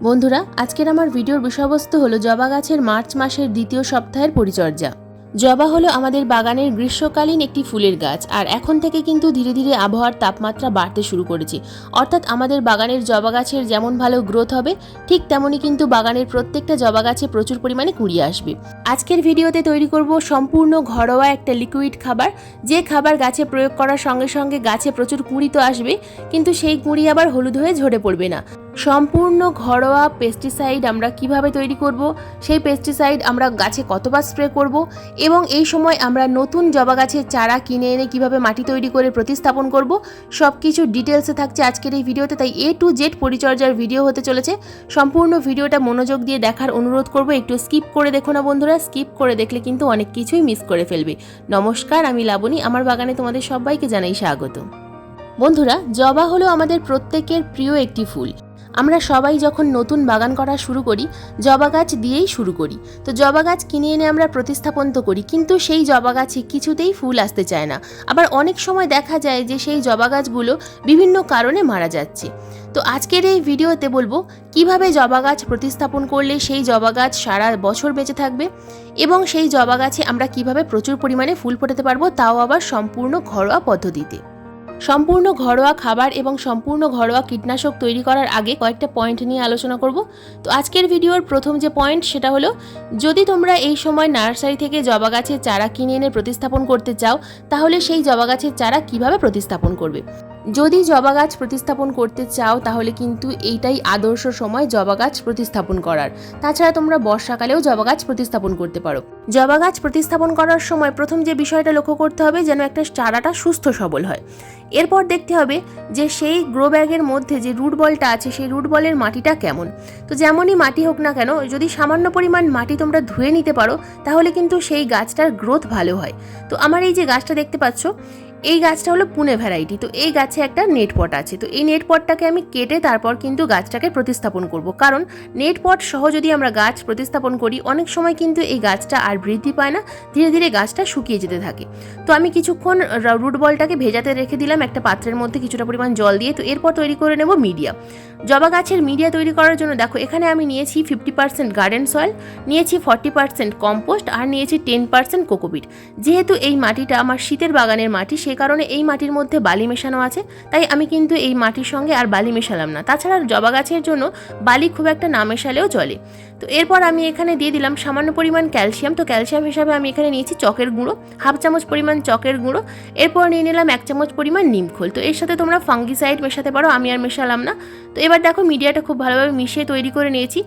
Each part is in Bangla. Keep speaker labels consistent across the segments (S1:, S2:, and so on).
S1: বন্ধুরা, আজকের আমার ভিডিওর বিষয়বস্তু হলো জবা গাছের মার্চ মাসের দ্বিতীয় সপ্তাহের পরিচর্যা। জবা হলো আমাদের বাগানের গ্রীষ্মকালীন একটি ফুলের গাছ, আর এখন থেকে কিন্তু ধীরে ধীরে আবহাওয়ার তাপমাত্রা বাড়তে শুরু করেছে। অর্থাৎ আমাদের বাগানের জবা গাছের যেমন ভালো গ্রোথ হবে, ঠিক তেমনই কিন্তু বাগানের প্রত্যেকটা জবা গাছে প্রচুর পরিমাণে কুঁড়ি আসবে। আজকের ভিডিওতে তৈরি করব সম্পূর্ণ ঘরোয়া একটা লিকুইড খাবার, যে খাবার গাছে প্রয়োগ করার সঙ্গে সঙ্গে গাছে প্রচুর কুঁড়ি তো আসবে, কিন্তু সেই কুঁড়ি আবার হলুদ হয়ে ঝরে পড়বে না। সম্পূর্ণ ঘরোয়া পেস্টিসাইড আমরা কিভাবে তৈরি করব, সেই পেস্টিসাইড আমরা গাছে কতবার স্প্রে করব, এবং এই সময় আমরা নতুন জবা গাছের চারা কিনে এনে কিভাবে মাটি তৈরি করে প্রতিস্থাপন করব, সব কিছু ডিটেলসে থাকছে আজকের এই ভিডিওতে। তাই A to Z পরিচর্যার ভিডিও হতে চলেছে। সম্পূর্ণ ভিডিওটা মনোযোগ দিয়ে দেখার অনুরোধ করব। একটু স্কিপ করে দেখো না বন্ধুরা, স্কিপ করে দেখলে কিন্তু অনেক কিছুই মিস করে ফেলবে। নমস্কার, আমি লাবণী, আমার বাগানে তোমাদের সবাইকে জানাই স্বাগত। বন্ধুরা, জবা হলো আমাদের প্রত্যেকের প্রিয় একটি ফুল। আমরা সবাই যখন নতুন বাগান করা শুরু করি, জবা গাছ দিয়েই শুরু করি। তো জবা গাছ কিনে এনে আমরা প্রতিস্থাপন তো করি, কিন্তু সেই জবা গাছে কিছুতেই ফুল আসতে চায় না। আবার অনেক সময় দেখা যায় যে সেই জবা গাছগুলো বিভিন্ন কারণে মারা যাচ্ছে। তো আজকের এই ভিডিওতে বলবো কিভাবে জবা গাছ প্রতিস্থাপন করলে সেই জবা গাছ সারা বছর বেঁচে থাকবে, এবং সেই জবা গাছে আমরা কিভাবে প্রচুর পরিমাণে ফুল ফোটাতে পারবো, তাও আবার সম্পূর্ণ ঘরোয়া পদ্ধতিতে। সম্পূর্ণ ঘরোয়া খাবার এবং সম্পূর্ণ ঘরোয়া কীটনাশক তৈরি করার আগে কয়েকটা পয়েন্ট নিয়ে আলোচনা করব। তো আজকের ভিডিওর প্রথম যে পয়েন্ট সেটা হলো, যদি তোমরা এই সময় নার্সারি থেকে জবা গাছের চারা কিনে এনে প্রতিস্থাপন করতে চাও, তাহলে সেই জবা গাছের চারা কিভাবে প্রতিস্থাপন করবে। যদি জবা গাছ প্রতিস্থাপন করতে চাও তাহলে কিন্তু এইটাই আদর্শ সময় জবা গাছ প্রতিস্থাপন করার। তাছাড়া তোমরা বর্ষাকালেও জবা গাছ প্রতিস্থাপন করতে পারো। জবা গাছ প্রতিস্থাপন করার সময় প্রথম যে বিষয়টা লক্ষ্য করতে হবে, যেন একটা চারাটা সুস্থ সবল হয়। এরপর দেখতে হবে যে সেই গ্রো ব্যাগের মধ্যে যে রুট বলটা আছে, সেই রুট বলের মাটিটা কেমন। তো যেমনই মাটি হোক না কেন, যদি সামান্য পরিমাণ মাটি তোমরা ধুয়ে নিতে পারো, তাহলে কিন্তু সেই গাছটার গ্রোথ ভালো হয়। তো আমার এই যে গাছটা দেখতে পাচ্ছ, এই গাছটা হলো পুনে ভ্যারাইটি। তো এই গাছে একটা নেট পট আছে। তো এই নেট পটটাকে আমি কেটে তারপর কিন্তু গাছটাকে প্রতিস্থাপন করব, কারণ নেট পট সহ যদি আমরা গাছ প্রতিস্থাপন করি, অনেক সময় কিন্তু এই গাছটা আর বৃদ্ধি পায় না, ধীরে ধীরে গাছটা শুকিয়ে যেতে থাকে। তো আমি কিছুক্ষণ রুট বলটাকে ভেজাতে রেখে দিলাম একটা পাত্রের মধ্যে কিছুটা পরিমাণ জল দিয়ে। তো এরপর তৈরি করে নেব মিডিয়া। জবা গাছের মিডিয়া তৈরি করার জন্য দেখো, এখানে আমি নিয়েছি 50% গার্ডেন সয়েল, নিয়েছি 40% কম্পোস্ট, আর নিয়েছি 10% কোকোপিট। যেহেতু এই মাটিটা আমার শীতের বাগানের মাটি, সে কারণে এই মাটির মধ্যে বালি মেশানো আছে, তাই আমি কিন্তু এই মাটির সঙ্গে আর বালি মেশালাম না। তাছাড়া জবা গাছের জন্য বালি খুব একটা না মেশালেও চলে। তো এরপর আমি এখানে দিয়ে দিলাম সামান্য পরিমাণ ক্যালসিয়াম। তো ক্যালসিয়াম হিসাবে আমি এখানে নিয়েছি চকের গুঁড়ো, হাফ চামচ পরিমাণ চকের গুঁড়ো। এরপর নিয়ে নিলাম 1 চামচ পরিমাণ নিমখোল। তো এর সাথে তোমরা ফাঙ্গিসাইড মেশাতে পারো, আমি আর মেশালাম না। তো এবার দেখো মিডিয়াটা খুব ভালোভাবে মিশিয়ে তৈরি করে নিয়েছি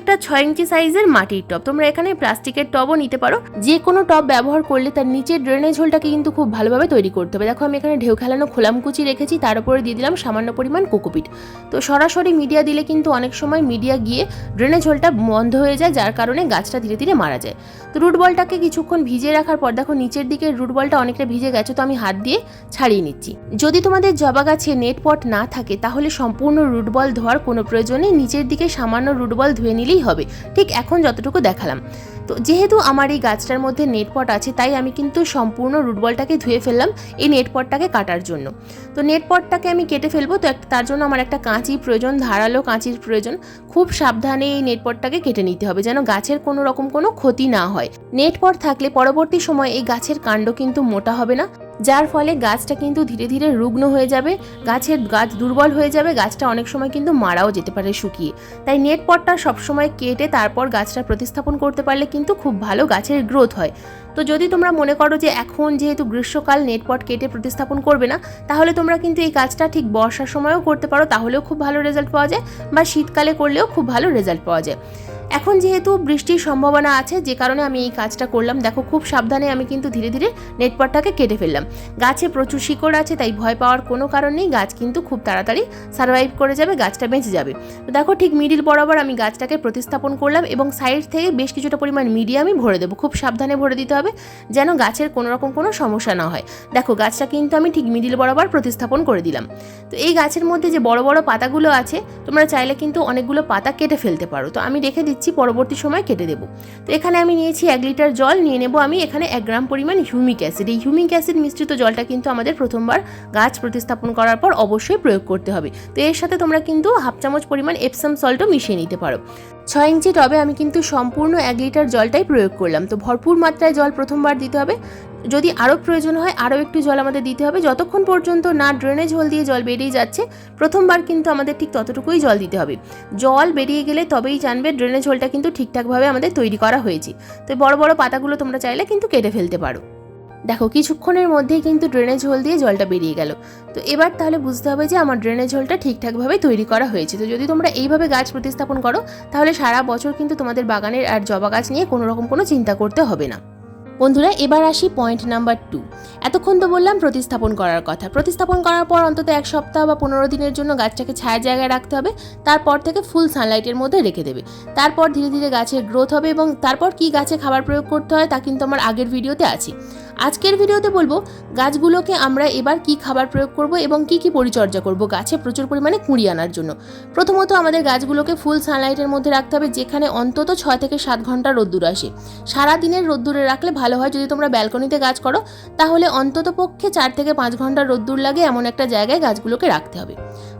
S1: একটা 6 ইঞ্চি সাইজের মাটির টব। তোমরা এখানে প্লাস্টিকের টবও নিতে পারো। যে কোনো টব ব্যবহার করলে তার নিচের ড্রেনেজ হোলটাকে কিন্তু খুব ভালোভাবে তৈরি করতে হবে। দেখো আমি এখানে ঢেউ খেলানো খোলামকুচি রেখেছি, তার উপরে দিয়ে দিলাম সামান্য পরিমাণ কোকোপিট। তো সরাসরি মিডিয়া দিলে কিন্তু অনেক সময় মিডিয়া গিয়ে ড্রেনেজ হোলটা বন্ধ হয়ে যায়, যার কারণে গাছটা ধীরে ধীরে মারা যায়। তো রুট বলটাকে কিছুক্ষণ ভিজিয়ে রাখার পর দেখো নিচের দিকে রুট বলটা অনেকটা ভিজে গেছে, তো আমি হাত দিয়ে ছাড়িয়ে নিচ্ছি। যদি তোমাদের জবা গাছে নেট পট না থাকে, তাহলে সম্পূর্ণ রুট বল ধোয়ার কোনো প্রয়োজন নেই, নিচের দিকে সামান্য রুট বল ধুয়ে নিলেই হবে, ঠিক এখন যতটুকু দেখালাম। তো যেহেতু আমার এই গাছটার মধ্যে নেট পট আছে, তাই আমি কিন্তু সম্পূর্ণ রুট বলটাকে ধুয়ে ফেললাম এই নেট পটটাকে কাটার জন্য। তো নেট পটটাকে আমি কেটে ফেলবো। তো তার জন্য আমার একটা কাঁচি প্রয়োজন, ধারালো কাঁচির প্রয়োজন। খুব সাবধানে এই নেট পটটাকে কেটে নিতে হবে, যেন গাছের কোনো রকম কোনো ক্ষতি না হয়। নেট পট থাকলে পরবর্তী সময় এই গাছের কাণ্ড কিন্তু মোটা হবে না, যার ফলে গাছটা কিন্তু ধীরে ধীরে রুগ্ন হয়ে যাবে, গাছ দুর্বল হয়ে যাবে, গাছটা অনেক সময় কিন্তু মারাও যেতে পারে শুকিয়ে। তাই নেট পটটা সবসময় কেটে তারপর গাছটা প্রতিস্থাপন করতে পারলে কিন্তু খুব ভালো গাছের গ্রোথ হয়। তো যদি তোমরা মনে করো যে এখন যেহেতু গ্রীষ্মকাল নেট পট কেটে প্রতিস্থাপন করবে না, তাহলে তোমরা কিন্তু এই কাজটা ঠিক বর্ষার সময়ও করতে পারো, তাহলেও খুব ভালো রেজাল্ট পাওয়া যায়, বা শীতকালে করলেও খুব ভালো রেজাল্ট পাওয়া যায়। এখন যেহেতু বৃষ্টির সম্ভাবনা আছে, যে কারণে আমি এই কাজটা করলাম। দেখো খুব সাবধানে আমি কিন্তু ধীরে ধীরে নেট পটটাকে কেটে ফেললাম। গাছে প্রচুর শিকড় আছে, তাই ভয় পাওয়ার কোনো কারণ নেই, গাছ কিন্তু খুব তাড়াতাড়ি সার্ভাইভ করে যাবে, গাছটা বেঁচে যাবে। তো দেখো ঠিক মিডিল বরাবর আমি গাছটাকে প্রতিস্থাপন করলাম, এবং সাইড থেকে বেশ কিছুটা পরিমাণ মিডিয়া আমি ভরে দেবো। খুব সাবধানে ভরে দিতে হবে, যেন গাছের কোনো রকম কোনো সমস্যা না হয়। দেখো গাছটা কিন্তু আমি ঠিক মিডিল বরাবর প্রতিস্থাপন করে দিলাম। তো এই গাছের মধ্যে যে বড় বড় পাতাগুলো আছে, তোমরা চাইলে কিন্তু অনেকগুলো পাতা কেটে ফেলতে পারো। তো আমি রেখে দিচ্ছি দিচ্ছি, পরবর্তী সময় কেটে দেবো। তো এখানে আমি নিয়েছি 1 লিটার জল, নিয়ে নেব আমি এখানে 1 গ্রাম পরিমাণ হিউমিক অ্যাসিড। এই হিউমিক অ্যাসিড মিশ্রিত জলটা কিন্তু আমাদের প্রথমবার গাছ প্রতিস্থাপন করার পর অবশ্যই প্রয়োগ করতে হবে। তো এর সাথে তোমরা কিন্তু হাফ চামচ পরিমাণ এপসাম সল্টও মিশিয়ে নিতে পারো। 6 ইঞ্চি টবে আমি কিন্তু সম্পূর্ণ 1 লিটার জলটাই প্রয়োগ করলাম। তো ভরপুর মাত্রায় জল প্রথমবার দিতে হবে, যদি আরও প্রয়োজন হয় আরও একটু জল আমাদের দিতে হবে, যতক্ষণ পর্যন্ত না ড্রেনেজ হোল দিয়ে জল বেরিয়ে যাচ্ছে প্রথমবার কিন্তু আমাদের ঠিক ততটুকুই জল দিতে হবে। জল বেরিয়ে গেলে তবেই জানবে ড্রেনেজ হোলটা কিন্তু ঠিকঠাকভাবে আমাদের তৈরি করা হয়েছে। তো বড় বড় পাতাগুলো তোমরা চাইলে কিন্তু কেটে ফেলতে পারো। দেখো কিছুক্ষণের মধ্যেই কিন্তু ড্রেনেজ হোল দিয়ে জলটা বেরিয়ে গেল। তো এবার তাহলে বুঝতে হবে যে আমার ড্রেনেজ হোলটা ঠিকঠাকভাবে তৈরি করা হয়েছে। তো যদি তোমরা এইভাবে গাছ প্রতিস্থাপন করো তাহলে সারা বছর কিন্তু তোমাদের বাগানের আর জবা গাছ নিয়ে কোনো রকম কোনো চিন্তা করতে হবে না। বন্ধুরা এবার আসি পয়েন্ট নাম্বার 2। এতক্ষণ তো বললাম প্রতিস্থাপন করার কথা। প্রতিস্থাপন করার পর অন্তত 1 সপ্তাহ বা 15 দিনের জন্য গাছটাকে ছায়ার জায়গায় রাখতে হবে। তারপর থেকে ফুল সানলাইটের মধ্যে রেখে দেবে। তারপর ধীরে ধীরে গাছের গ্রোথ হবে এবং তারপর কি গাছে খাবার প্রয়োগ করতে হয় তা কিন্তু আমার আগের ভিডিওতে আছে। আজকের ভিডিওতে বলবো গাছগুলোকে আমরা এবার কি খাবার প্রয়োগ করব এবং কি কি পরিচর্যা করব গাছে প্রচুর পরিমাণে কুঁড়ি আনার জন্য। প্রথমত আমাদের গাছগুলোকে ফুল সানলাইটের মধ্যে রাখতে হবে, যেখানে অন্তত 6 থেকে 7 ঘন্টা রোদ্দুর আসে। সারাদিনের রোদ্দুরে রাখলে ভালো হয়। যদি তোমরা ব্যালকনিতে গাছ করো তাহলে অন্তত পক্ষে 4 থেকে 5 ঘন্টা রোদ্দুর লাগে এমন একটা জায়গায় গাছগুলোকে রাখতে হবে।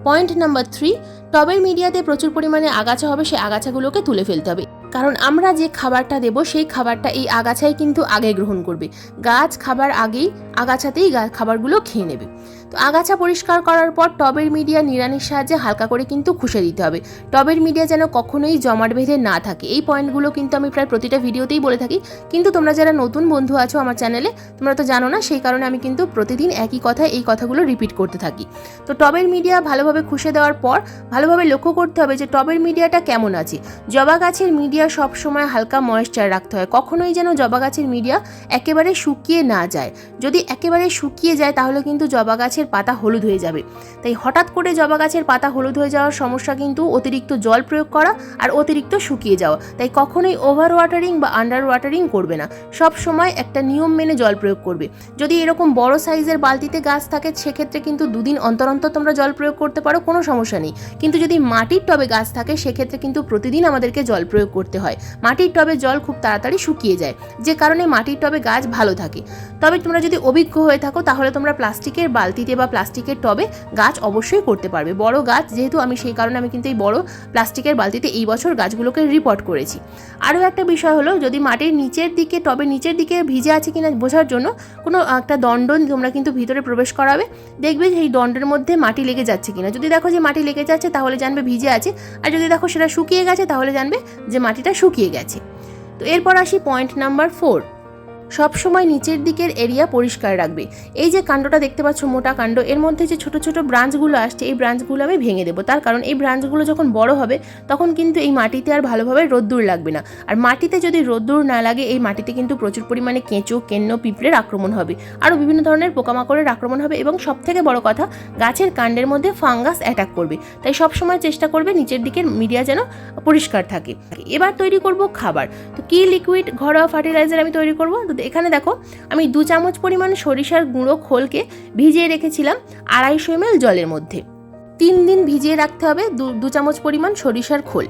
S1: পয়েন্ট নাম্বার 3, টবের মিডিয়াতে প্রচুর পরিমাণে আগাছা হবে, সেই আগাছাগুলোকে তুলে ফেলতে হবে। কারণ আমরা যে খাবারটা দেব সেই খাবারটা এই আগাছাই কিন্তু আগে গ্রহণ করবে। গাছ খাবার আগেই আগাছাতেই খাবারগুলো খেয়ে নেবে। তো আগাছা পরিষ্কার করার পর টবের মিডিয়া নিড়ানির সাহায্যে হালকা করে কিন্তু খুশে দিতে হবে। টবের মিডিয়া যেন কখনোই জমাট বেঁধে না থাকে। এই পয়েন্টগুলো কিন্তু আমি প্রায় প্রতিটা ভিডিওতেই বলে থাকি, কিন্তু তোমরা যারা নতুন বন্ধু আছো আমার চ্যানেলে তোমরা তো জানো না, সেই কারণে আমি কিন্তু প্রতিদিন একই কথায় এই কথাগুলো রিপিট করতে থাকি। তো টবের মিডিয়া ভালোভাবে খুশে দেওয়ার পর ভালোভাবে লক্ষ্য করতে হবে যে টবের মিডিয়াটা কেমন আছে। জবা গাছের মিডিয়া সবসময় হালকা ময়েশ্চার রাখতে হয়, কখনোই যেন জবা গাছের মিডিয়া একেবারে শুকিয়ে না যায়। যদি একেবারে শুকিয়ে যায় তাহলে কিন্তু জবা গাছের পাতা হলুদ হয়ে যাবে। তাই হঠাৎ করে জবা গাছের পাতা হলুদ হয়ে যাওয়ার সমস্যা কিন্তু অতিরিক্ত জল প্রয়োগ করা আর অতিরিক্ত শুকিয়ে যাওয়া। তাই কখনোই ওভার ওয়াটারিং বা আন্ডার ওয়াটারিং করবে না, সব সময় একটা নিয়ম মেনে জল প্রয়োগ করবে। যদি এরকম বড় সাইজের বালতিতে গাছ থাকে সেক্ষেত্রে কিন্তু 2 দিন অন্তর অন্তর তোমরা জল প্রয়োগ করতে পারো, কোনো সমস্যা নেই। কিন্তু যদি মাটির টবে গাছ থাকে সেক্ষেত্রে কিন্তু প্রতিদিন আমাদেরকে জল প্রয়োগ করতে হয়। মাটির টবে জল খুব তাড়াতাড়ি শুকিয়ে যায়, যে কারণে মাটির টবে গাছ ভালো থাকে। তবে তোমরা যদি অভিজ্ঞ হয়ে থাকো তাহলে তোমরা প্লাস্টিকের বালতিতে বা প্লাস্টিকের টবে গাছ অবশ্যই করতে পারবে। বড় গাছ যেহেতু আমি সেই কারণে আমি কিন্তু এই বড় প্লাস্টিকের বালতিতে এই বছর গাছগুলোকে রিপোর্ট করেছি। আরও একটা বিষয় হলো, যদি মাটির নিচের দিকে টবের নিচের দিকে ভিজে আছে কিনা বোঝার জন্য কোনো একটা দণ্ড তোমরা কিন্তু ভিতরে প্রবেশ করাবে, দেখবে সেই দণ্ডের মধ্যে মাটি লেগে যাচ্ছে কিনা। যদি দেখো যে মাটি লেগে যাচ্ছে তাহলে জানবে ভিজে আছে, আর যদি দেখো সেটা শুকিয়ে গেছে তাহলে জানবে যে মাটিটা শুকিয়ে গেছে। তো এরপর আসি পয়েন্ট নাম্বার 4, সবসময় নিচের দিকের এরিয়া পরিষ্কার রাখবে। এই যে কাণ্ডটা দেখতে পাচ্ছ মোটা কাণ্ড, এর মধ্যে যে ছোট ছোট ব্রাঞ্চগুলো আসছে এই ব্রাঞ্চগুলো আমি ভেঙে দেবো। তার কারণ এই ব্রাঞ্চগুলো যখন বড় হবে তখন কিন্তু এই মাটিতে আর ভালোভাবে রোদ্দুর লাগবে না। আর মাটিতে যদি রোদ্দুর না লাগে এই মাটিতে কিন্তু প্রচুর পরিমাণে কেঁচো, কেন্ন, পিঁপড়ের আক্রমণ হবে, আরও বিভিন্ন ধরনের পোকামাকড়ের আক্রমণ হবে এবং সবথেকে বড় কথা গাছের কাণ্ডের মধ্যে ফাঙ্গাস অ্যাটাক করবে। তাই সবসময় চেষ্টা করবে নিচের দিকের মিডিয়া যেন পরিষ্কার থাকে। এবার তৈরি করব খাবার। তো কি লিকুইড ঘরোয়া ফার্টিলাইজার আমি তৈরি করব? তো এখানে দেখো আমি 2 চামচ পরিমাণ সরিষার গুঁড়ো খোলকে ভিজিয়ে রেখেছিলাম 250 ml জলের মধ্যে। 3 দিন ভিজিয়ে রাখতে হবে 2 চামচ পরিমাণ সরিষার খোল।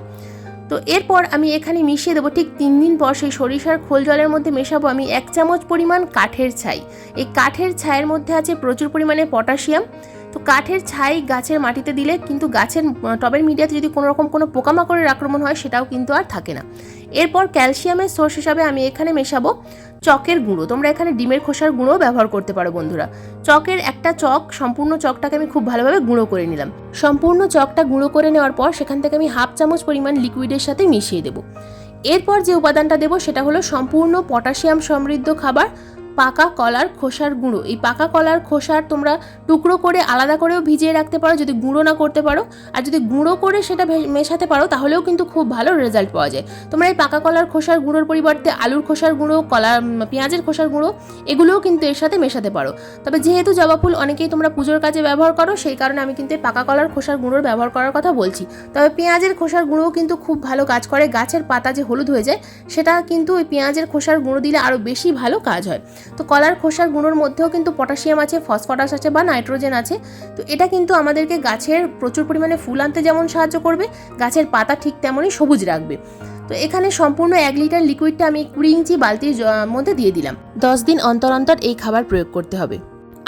S1: তো এরপর আমি এখানে মিশিয়ে দেবো ঠিক 3 দিন পর সেই সরিষার খোল জলের মধ্যে মেশাবো আমি 1 চামচ পরিমাণ কাঠের ছাই। এই কাঠের ছাইয়ের মধ্যে আছে প্রচুর পরিমাণে পটাশিয়াম। তো কাঠের ছাই গাছের মাটিতে দিলে কিন্তু গাছের টবের মিডিয়াতে যদি কোনো রকম কোনো পোকামাকড়ের আক্রমণ হয় সেটাও কিন্তু আর থাকে না। এরপর ক্যালসিয়ামের সোর্স হিসাবে আমি এখানে মেশাবো চকের গুঁড়ো। তোমরা এখানে ডিমের খোসার গুঁড়ো ব্যবহার করতে পারো বন্ধুরা। চকের একটা চক, সম্পূর্ণ চকটাকে আমি খুব ভালোভাবে গুঁড়ো করে নিলাম। সম্পূর্ণ চকটা গুঁড়ো করে নেওয়ার পর সেখান থেকে আমি 1/2 চামচ পরিমাণ লিকুইডের সাথে মিশিয়ে দেবো। এরপর যে উপাদানটা দেবো সেটা হলো সম্পূর্ণ পটাশিয়াম সমৃদ্ধ খাবার পাকা কলার খোসার গুঁড়ো। এই পাকা কলার খোসার তোমরা টুকরো করে আলাদা করেও ভিজিয়ে রাখতে পারো যদি গুঁড়ো না করতে পারো, আর যদি গুঁড়ো করে সেটা মেশাতে পারো তাহলেও কিন্তু খুব ভালো রেজাল্ট পাওয়া যায়। তোমরা এই পাকা কলার খোসার গুঁড়োর পরিবর্তে আলুর খোসার গুঁড়ো, পেঁয়াজের খোসার গুঁড়ো এগুলোও কিন্তু এর সাথে মেশাতে পারো। তবে যেহেতু জবা ফুল অনেকেই তোমরা পুজোর কাজে ব্যবহার করো সেই কারণে আমি কিন্তু এই পাকা কলার খোসার গুঁড়োর ব্যবহার করার কথা বলছি। তবে পেঁয়াজের খোসার গুঁড়োও কিন্তু খুব ভালো কাজ করে। গাছের পাতা যে হলুদ হয়ে যায় সেটা কিন্তু ওই পেঁয়াজের খোসার গুঁড়ো দিলে আরও বেশি ভালো কাজ হয়। তো কলার খোসার গুঁড়োর মধ্যেও কিন্তু পটাশিয়াম আছে, ফসফরাস আছে বা নাইট্রোজেন আছে। তো এটা কিন্তু আমাদেরকে গাছের প্রচুর পরিমাণে ফুল আনতে যেমন সাহায্য করবে, গাছের পাতা ঠিক তেমনই সবুজ রাখবে। তো এখানে সম্পূর্ণ 1 লিটার লিকুইডটা আমি 20 ইঞ্চি বালতির মধ্যে দিয়ে দিলাম। 10 দিন অন্তর অন্তর এই খাবার প্রয়োগ করতে হবে।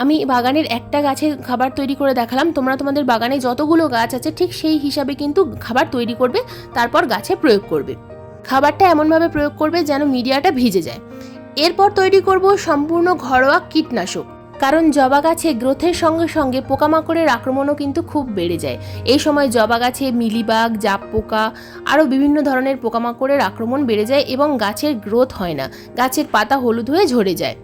S1: আমি বাগানের একটা গাছের খাবার তৈরি করে দেখালাম, তোমরা তোমাদের বাগানে যতগুলো গাছ আছে ঠিক সেই হিসাবে কিন্তু খাবার তৈরি করবে, তারপর গাছে প্রয়োগ করবে। খাবারটা এমনভাবে প্রয়োগ করবে যেন মিডিয়াটা ভিজে যায়। এরপর তৈরি করব সম্পূর্ণ ঘরোয়া কীটনাশক, কারণ জবা গাছে গ্রোথের সঙ্গে সঙ্গে পোকামাকড়ের আক্রমণও কিন্তু খুব বেড়ে যায়। এই সময় জবা গাছে মিলিবাগ, জাপ পোকা, আরও বিভিন্ন ধরনের পোকামাকড়ের আক্রমণ বেড়ে যায় এবং গাছের গ্রোথ হয় না, গাছের পাতা হলুদ হয়ে ঝরে যায়।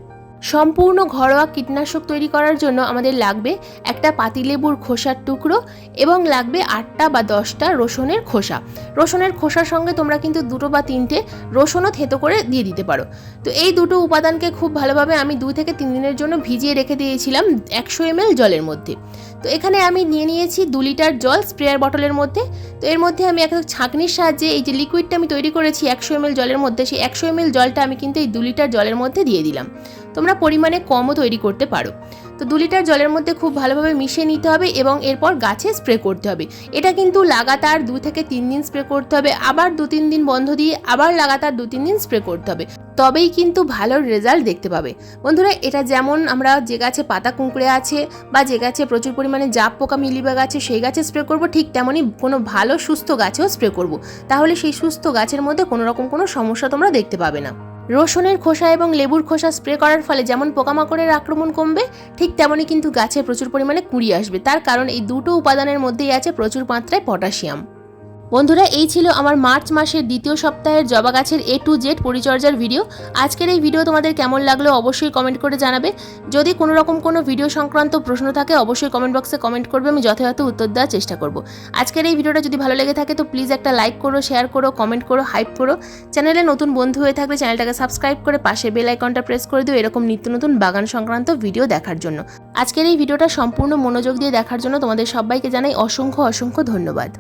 S1: সম্পূর্ণ ঘরোয়া কীটনাশক তৈরি করার জন্য আমাদের লাগবে একটা পাতিলেবুর খোসার টুকরো এবং লাগবে 8টা বা 10টা রসুনের খোসা। রসুনের খোসার সঙ্গে তোমরা কিন্তু 2 বা 3টে রসুনও থেতো করে দিয়ে দিতে পারো। তো এই দুটো উপাদানকে খুব ভালোভাবে আমি 2 থেকে 3 দিনের জন্য ভিজিয়ে রেখে দিয়েছিলাম 100 ml জলের মধ্যে। তো এখানে আমি নিয়ে নিয়েছি 2 লিটার জল স্প্রেয়ার বটলের মধ্যে। তো এর মধ্যে আমি একটা ছাঁকনির সাহায্যে এই যে লিকুইডটা আমি তৈরি করেছি 100 ml জলের মধ্যে, সেই 100 ml জলটা আমি কিন্তু এই 2 লিটার জলের মধ্যে দিয়ে দিলাম। তোমরা পরিমাণে কমও তৈরি করতে পারো। তো 2 লিটার জলের মধ্যে খুব ভালোভাবে মিশিয়ে নিতে হবে এবং এরপর গাছে স্প্রে করতে হবে। এটা কিন্তু লাগাতার 2 থেকে 3 দিন স্প্রে করতে হবে, আবার 2-3 দিন বন্ধ দিয়ে আবার লাগাতার 2-3 দিন স্প্রে করতে হবে, তবেই কিন্তু ভালো রেজাল্ট দেখতে পাবে। বন্ধুরা, এটা যেমন আমরা যে গাছে পাতা কুঁকড়ে আছে বা যে গাছে প্রচুর পরিমাণে জাপ পোকা মিলিবাগ আছে সেই গাছে স্প্রে করব, ঠিক তেমনই কোনো ভালো সুস্থ গাছেও স্প্রে করব। তাহলে সেই সুস্থ গাছের মধ্যে কোনো রকম কোনো সমস্যা তোমরা দেখতে পাবে না। রসুনের খোসা এবং লেবুর খোসা স্প্রে করার ফলে যেমন পোকামাকড়ের আক্রমণ কমবে, ঠিক তেমনই কিন্তু গাছে প্রচুর পরিমাণে কুঁড়ি আসবে। তার কারণ এই দুটো উপাদানের মধ্যেই আছে প্রচুর মাত্রায় পটাশিয়াম। বন্ধুরা, এই ছিল আমার মার্চ মাসের 2য় সপ্তাহের জবা গাছের A to Z পরিচর্যার ভিডিও। আজকের এই ভিডিও তোমাদের কেমন লাগলো অবশ্যই কমেন্ট করে জানাবে। যদি কোনো রকম কোনো ভিডিও সংক্রান্ত প্রশ্ন থাকে অবশ্যই কমেন্ট বক্সে কমেন্ট করবে, আমি যথাযথ উত্তর দেওয়ার চেষ্টা করব। আজকের এই ভিডিওটা যদি ভালো লেগে থাকে তো প্লিজ একটা লাইক করো, শেয়ার করো, কমেন্ট করো, হাইপ করো। চ্যানেলে নতুন বন্ধু হয়ে থাকলে চ্যানেলটাকে সাবস্ক্রাইব করে পাশে বেল আইকনটা প্রেস করে দিও এরকম নিত্য নতুন বাগান সংক্রান্ত ভিডিও দেখার জন্য। আজকের এই ভিডিওটা সম্পূর্ণ মনোযোগ দিয়ে দেখার জন্য তোমাদের সবাইকে জানাই অসংখ্য অসংখ্য ধন্যবাদ।